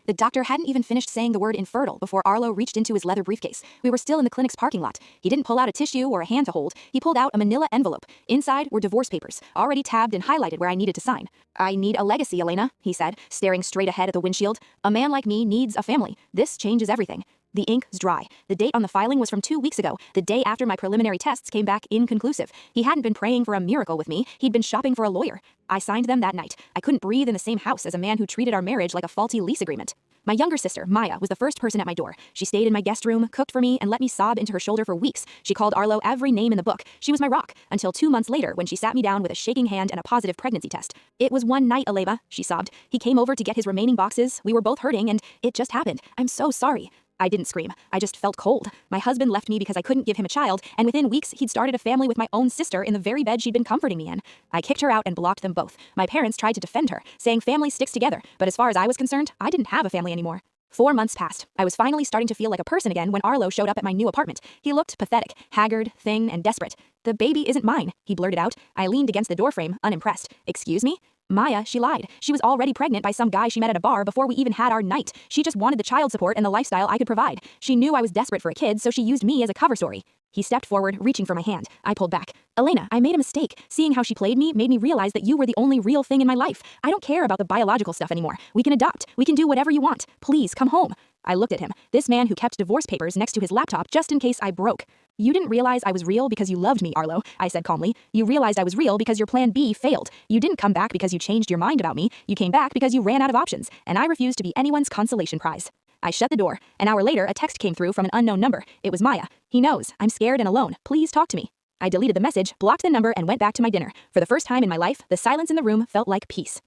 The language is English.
The doctor hadn't even finished saying the word infertile before Arlo reached into his leather briefcase. We were still in the clinic's parking lot. He didn't pull out a tissue or a hand to hold. He pulled out a manila envelope. Inside were divorce papers, already tabbed and highlighted where I needed to sign. "I need a legacy, Elena," he said, staring straight ahead at the windshield. "A man like me needs a family. This changes everything." The ink was dry. The date on the filing was from 2 weeks ago, the day after my preliminary tests came back inconclusive. He hadn't been praying for a miracle with me. He'd been shopping for a lawyer. I signed them that night. I couldn't breathe in the same house as a man who treated our marriage like a faulty lease agreement. My younger sister, Maya, was the first person at my door. She stayed in my guest room, cooked for me, and let me sob into her shoulder for weeks. She called Arlo every name in the book. She was my rock, until 2 months later when she sat me down with a shaking hand and a positive pregnancy test. "It was one night, Aleva," she sobbed. "He came over to get his remaining boxes. We were both hurting, and it just happened. I'm so sorry." I didn't scream. I just felt cold. My husband left me because I couldn't give him a child, and within weeks he'd started a family with my own sister in the very bed she'd been comforting me in. I kicked her out and blocked them both. My parents tried to defend her, saying family sticks together, but as far as I was concerned, I didn't have a family anymore. 4 months passed. I was finally starting to feel like a person again when Arlo showed up at my new apartment. He looked pathetic, haggard, thin, and desperate. "The baby isn't mine," he blurted out. I leaned against the doorframe, unimpressed. "Excuse me?" Maya, she lied. She was already pregnant by some guy she met at a bar before we even had our night. She just wanted the child support and the lifestyle I could provide. She knew I was desperate for a kid, so she used me as a cover story. He stepped forward, reaching for my hand. I pulled back. "Elena, I made a mistake. Seeing how she played me made me realize that you were the only real thing in my life. I don't care about the biological stuff anymore. We can adopt. We can do whatever you want. Please, come home." I looked at him, this man who kept divorce papers next to his laptop just in case I broke. "You didn't realize I was real because you loved me, Arlo," I said calmly. "You realized I was real because your plan B failed. You didn't come back because you changed your mind about me. You came back because you ran out of options, and I refused to be anyone's consolation prize." I shut the door. An hour later, a text came through from an unknown number. It was Maya. "He knows. I'm scared and alone. Please talk to me." I deleted the message, blocked the number, and went back to my dinner. For the first time in my life, the silence in the room felt like peace.